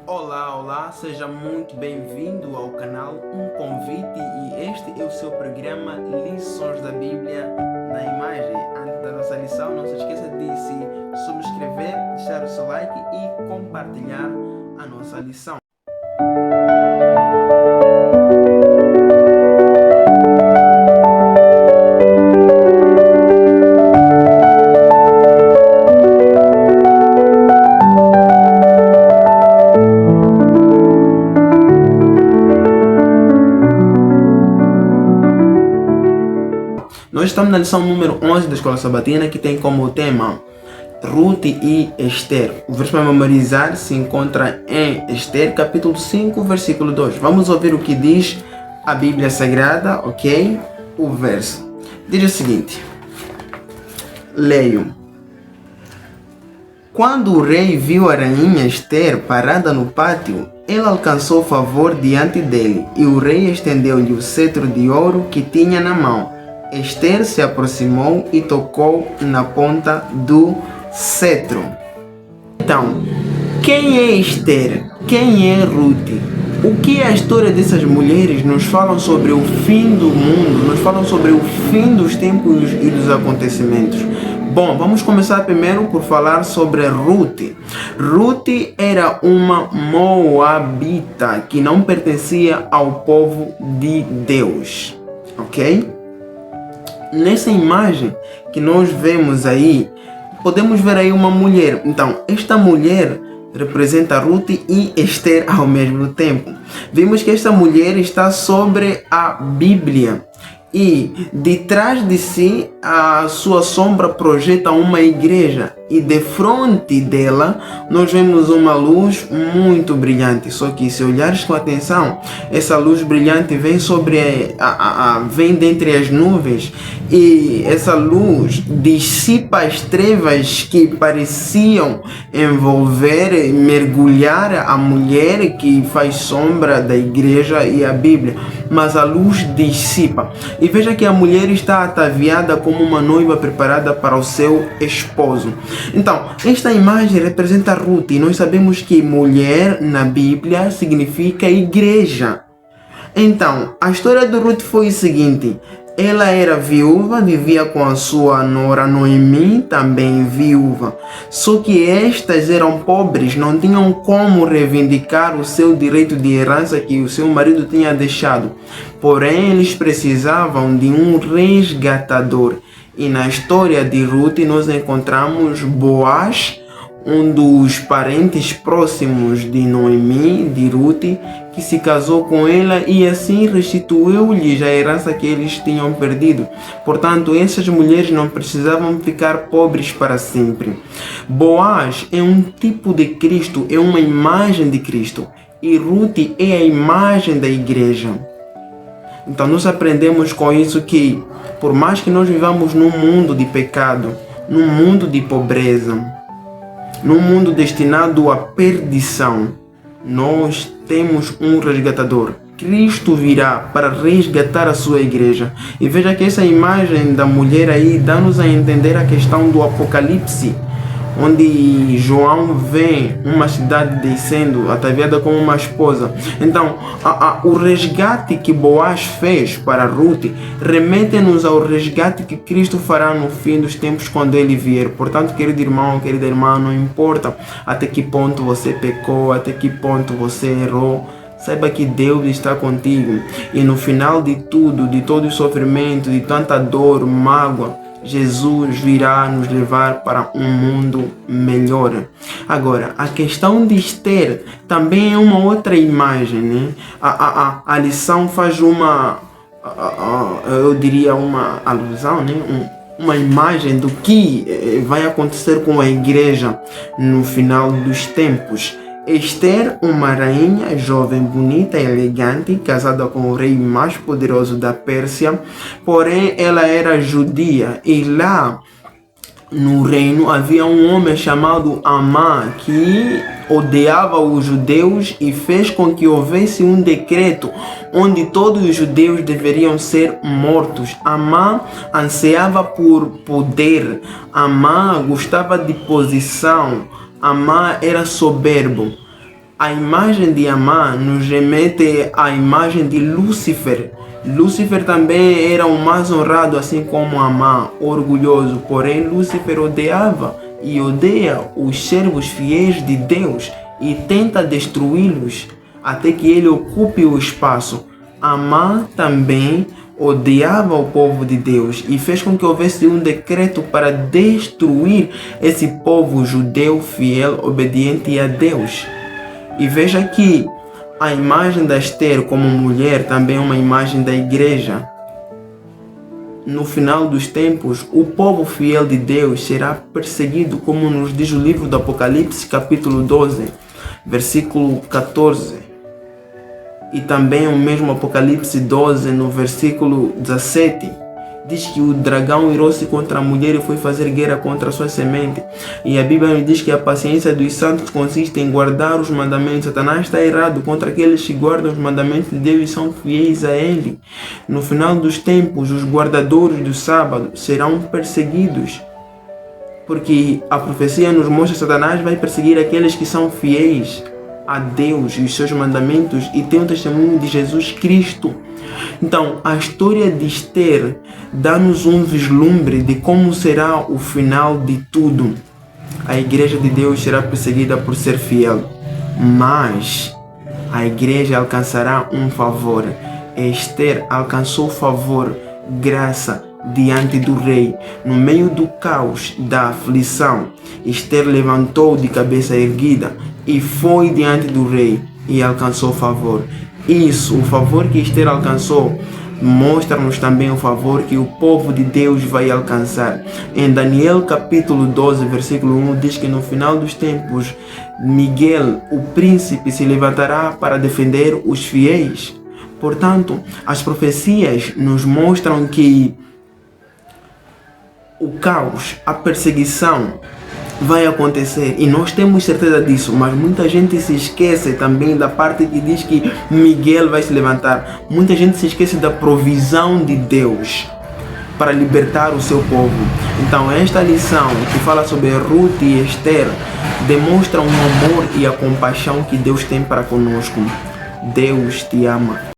Olá, olá, seja muito bem-vindo ao canal Um Convite e este é o seu programa Lições da Bíblia na Imagem. Antes da nossa lição, não se esqueça de se subscrever, deixar o seu like e compartilhar a nossa lição. Nós estamos na lição número 11 da Escola Sabatina, que tem como tema Ruth e Esther. O verso para memorizar se encontra em Esther, capítulo 5, versículo 2. Vamos ouvir o que diz a Bíblia Sagrada, ok? O verso diz o seguinte: leio. Quando o rei viu a rainha Esther parada no pátio, ela alcançou favor diante dele, e o rei estendeu-lhe o cetro de ouro que tinha na mão. Esther se aproximou e tocou na ponta do cetro. Então, quem é Esther? Quem é Ruth? O que a história dessas mulheres nos falam sobre o fim do mundo, nos falam sobre o fim dos tempos e dos acontecimentos? Bom, vamos começar primeiro por falar sobre Ruth. Ruth era uma moabita que não pertencia ao povo de Deus, ok? Nessa imagem que nós vemos aí, podemos ver aí uma mulher. Então, esta mulher representa Ruth e Esther ao mesmo tempo. Vimos que esta mulher está sobre a Bíblia e de trás de si a sua sombra projeta uma igreja, e de frente dela nós vemos uma luz muito brilhante. Só que se olhares com atenção, essa luz brilhante vem vem dentre as nuvens, e essa luz dissipa as trevas que pareciam envolver e mergulhar a mulher que faz sombra da igreja e a Bíblia, mas a luz dissipa. E veja que a mulher está ataviada como uma noiva preparada para o seu esposo. Então, esta imagem representa Ruth, e nós sabemos que mulher na Bíblia significa igreja. Então, a história de Ruth foi o seguinte: ela era viúva, vivia com a sua nora Noemi, também viúva. Só que estas eram pobres, não tinham como reivindicar o seu direito de herança que o seu marido tinha deixado. Porém, eles precisavam de um resgatador. E na história de Ruth nós encontramos Boaz, um dos parentes próximos de Noemi, de Ruth, que se casou com ela e assim restituiu-lhes a herança que eles tinham perdido. Portanto, essas mulheres não precisavam ficar pobres para sempre. Boaz é um tipo de Cristo, é uma imagem de Cristo. E Ruth é a imagem da igreja. Então nós aprendemos com isso que, por mais que nós vivamos num mundo de pecado, num mundo de pobreza, num mundo destinado à perdição, nós temos um resgatador. Cristo virá para resgatar a sua igreja. E veja que essa imagem da mulher aí dá-nos a entender a questão do Apocalipse, onde João vê uma cidade descendo, ataviada como uma esposa. Então, o resgate que Boaz fez para Ruth remete-nos ao resgate que Cristo fará no fim dos tempos, quando ele vier. Portanto, querido irmão, querida irmã, não importa até que ponto você pecou, até que ponto você errou, saiba que Deus está contigo. E no final de tudo, de todo o sofrimento, de tanta dor, mágoa, Jesus virá nos levar para um mundo melhor. Agora, a questão de Esther também é uma outra imagem, né? A lição faz eu diria uma alusão, né? Uma imagem do que vai acontecer com a igreja no final dos tempos. Esther, uma rainha jovem, bonita e elegante, casada com o rei mais poderoso da Pérsia, porém ela era judia, e lá no reino havia um homem chamado Amã que odiava os judeus e fez com que houvesse um decreto onde todos os judeus deveriam ser mortos. Amã ansiava por poder, Amã gostava de posição, Amã era soberbo. A imagem de Amã nos remete à imagem de Lúcifer. Lúcifer também era o mais honrado, assim como Amã, orgulhoso. Porém, Lúcifer odiava e odeia os servos fiéis de Deus e tenta destruí-los até que ele ocupe o espaço. Amã também odiava o povo de Deus e fez com que houvesse um decreto para destruir esse povo judeu fiel, obediente a Deus. E veja que a imagem da Esther como mulher também é uma imagem da igreja. No final dos tempos, o povo fiel de Deus será perseguido, como nos diz o livro do Apocalipse, capítulo 12, versículo 14. E também o mesmo Apocalipse 12, no versículo 17, diz que o dragão irou-se contra a mulher e foi fazer guerra contra a sua semente. E a Bíblia nos diz que a paciência dos santos consiste em guardar os mandamentos. Satanás está errado contra aqueles que guardam os mandamentos de Deus e são fiéis a Ele. No final dos tempos, os guardadores do sábado serão perseguidos, porque a profecia nos mostra que Satanás vai perseguir aqueles que são fiéis a Deus e os seus mandamentos e tem o testemunho de Jesus Cristo. Então, a história de Esther dá-nos um vislumbre de como será o final de tudo. A igreja de Deus será perseguida por ser fiel, mas a igreja alcançará um favor. Esther alcançou favor, graça diante do rei. No meio do caos, da aflição, Esther levantou de cabeça erguida e foi diante do rei e alcançou favor. Isso, o favor que Esther alcançou, mostra-nos também o favor que o povo de Deus vai alcançar. Em Daniel capítulo 12, versículo 1, diz que no final dos tempos, Miguel, o príncipe, se levantará para defender os fiéis. Portanto, as profecias nos mostram que o caos, a perseguição vai acontecer e nós temos certeza disso, mas muita gente se esquece também da parte que diz que Miguel vai se levantar. Muita gente se esquece da provisão de Deus para libertar o seu povo. Então esta lição que fala sobre Ruth e Esther demonstra o amor e a compaixão que Deus tem para conosco. Deus te ama.